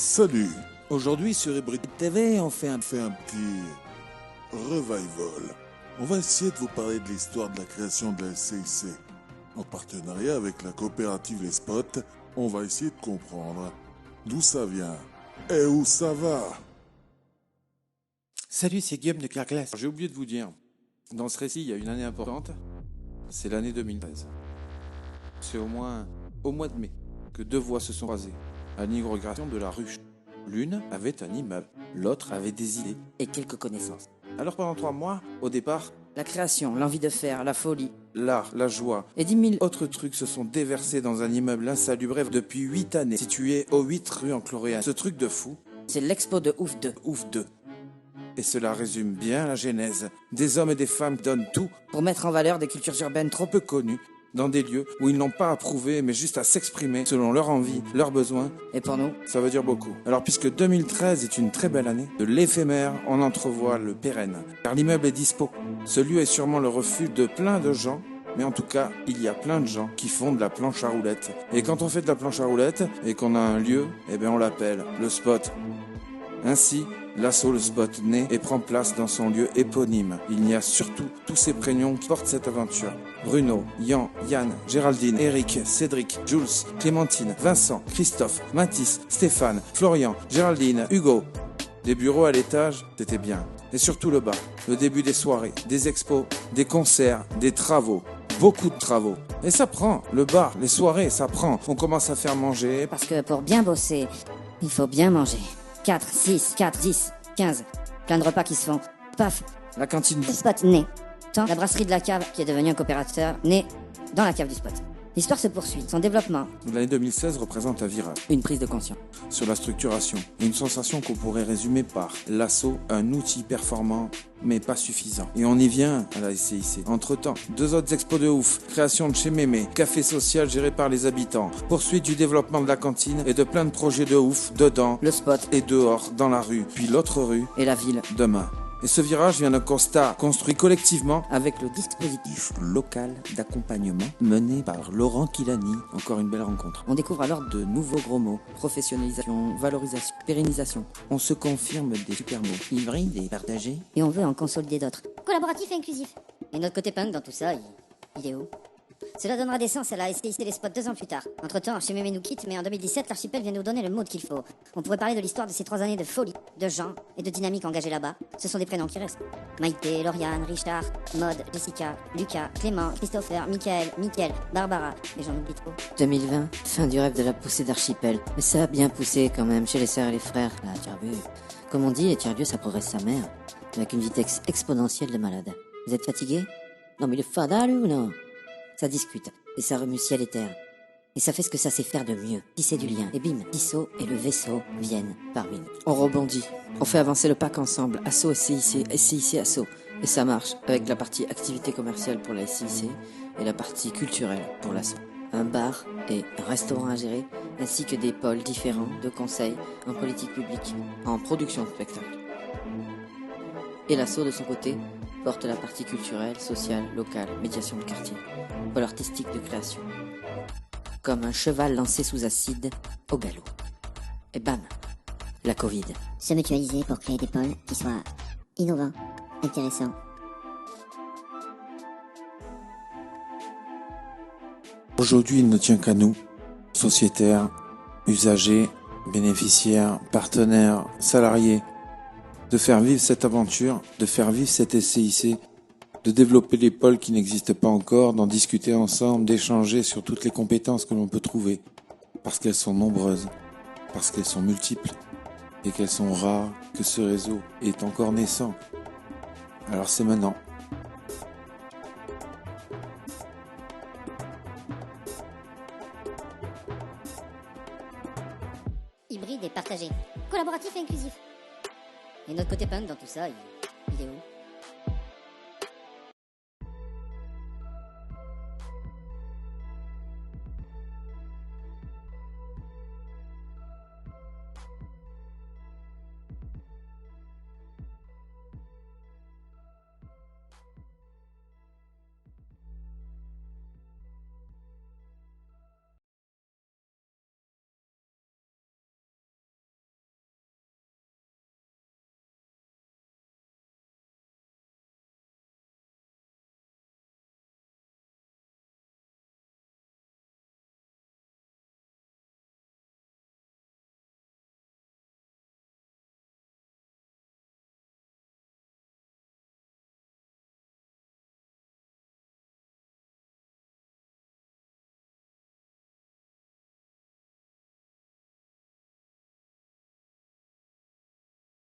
Salut, Aujourd'hui sur Hybrid TV, on fait un... fait un petit revival. On va essayer de vous parler de l'histoire de la création de la SCIC. En partenariat avec la coopérative Les Spots, on va essayer de comprendre d'où ça vient et où ça va. Salut, c'est Guillaume de Carglass. J'ai oublié de vous dire, dans ce récit, il y a une année importante, c'est l'année 2013. C'est au mois de mai que deux voies se sont croisées à l'inauguration de la ruche. L'une avait un immeuble, l'autre avait des idées et quelques connaissances. Alors pendant 3 mois, au départ, La création, l'envie de faire, la folie l'art, la joie et 10 000 autres trucs se sont déversés dans un immeuble insalubre depuis 8 années, situé aux 8 rues en Chloréane. Ce truc de fou, c'est l'expo de Ouf 2 ouf 2. Et cela résume bien la genèse. Des hommes et des femmes donnent tout, pour mettre en valeur des cultures urbaines trop peu connues, dans des lieux où ils n'ont pas à prouver, mais juste à s'exprimer selon leur envie, leurs besoins. et pour nous, Ça veut dire beaucoup. Alors puisque 2013 est une très belle année, de l'éphémère, on entrevoit le pérenne. Car l'immeuble est dispo. Ce lieu est sûrement le refuge de plein de gens, mais en tout cas, il y a plein de gens qui font de la planche à roulettes. Et quand on fait de la planche à roulettes, et qu'on a un lieu, eh bien on l'appelle le spot. Ainsi, l'assaut Le Spot naît et prend place dans son lieu éponyme. Il y a surtout tous ces prénoms qui portent cette aventure. Bruno, Yann, Géraldine, Eric, Cédric, Jules, Clémentine, Vincent, Christophe, Mathis, Stéphane, Florian, Géraldine, Hugo. Des bureaux à l'étage, c'était bien. Et surtout le bas. Le début des soirées, des expos, des concerts, des travaux. Beaucoup de travaux. Et ça prend. Le bar, les soirées, ça prend. On commence à faire manger. Parce que pour bien bosser, il faut bien manger. 4, 6, 4, 10, 15. Plein de repas qui se font. Paf, La cantine le spot naît. Tant la brasserie de la cave, qui est devenue un coopérateur, naît dans la cave du spot. L'histoire se poursuit. Son développement, L'année 2016 représente un virage une prise de conscience. sur la structuration. Une sensation qu'on pourrait résumer par l'assaut, un outil performant mais pas suffisant. Et on y vient à la SCIC. Entre-temps, 2 autres expos de ouf. Création de chez Mémé, café social géré par les habitants. Poursuite du développement de la cantine et de plein de projets de ouf dedans Le spot et dehors, dans la rue. Puis l'autre rue, et la ville demain. Et ce virage vient d'un constat construit collectivement avec le dispositif. local d'accompagnement mené par Laurent Kilani. Encore une belle rencontre. On découvre alors de nouveaux gros mots. Professionnalisation, valorisation, pérennisation. On se confirme des super mots. Hybride et partagé. et on veut en consolider d'autres. Collaboratif et inclusif. Et notre côté punk dans tout ça, il est où? Cela donnera naissance à la SCIC Les Spots 2 ans plus tard. Entre-temps, chez Mémé nous quitte, mais en 2017, l'archipel vient nous donner le mood qu'il faut. On pourrait parler de l'histoire de ces 3 années de folie, de gens et de dynamique engagés là-bas. Ce sont des prénoms qui restent. Maïté, Lauriane, Richard, Maud, Jessica, Lucas, Clément, Christopher, Michael, Mickaël, Barbara. Et j'en oublie trop. 2020, fin du rêve de la poussée d'archipel. Mais ça a bien poussé quand même chez les sœurs et les frères. Là, tu as vu. Comme on dit, et tiers-lieu, ça progresse sa mère. Avec une vitesse exponentielle de malade. Vous êtes fatigué? Non mais il est fada lui ou non? Ça discute, et ça remue ciel et terre. Et ça fait ce que ça sait faire de mieux. Tisser du lien. Et bim, Tissot et le vaisseau viennent parmi nous. On rebondit. On fait avancer le pack ensemble. Asso SCIC, SCIC Asso. Et ça marche avec la partie activité commerciale pour la SCIC et la partie culturelle pour l'Asso. Un bar et un restaurant à gérer, ainsi que des pôles différents de conseils en politique publique, en production de spectacles. Et l'Asso de son côté porte la partie culturelle, sociale, locale, médiation de quartier, pôle artistique de création. Comme un cheval lancé sous acide au galop. Et bam, la Covid. Se mutualiser pour créer des pôles qui soient innovants, intéressants. Aujourd'hui, il ne tient qu'à nous, sociétaires, usagers, bénéficiaires, partenaires, salariés, de faire vivre cette aventure, de faire vivre cette SCIC, de développer les pôles qui n'existent pas encore, d'en discuter ensemble, d'échanger sur toutes les compétences que l'on peut trouver, parce qu'elles sont nombreuses, parce qu'elles sont multiples, et qu'elles sont rares, que ce réseau est encore naissant. Alors c'est maintenant. Hybride et partagé. Collaboratif et inclusif. Et notre côté punk dans tout ça, il est où?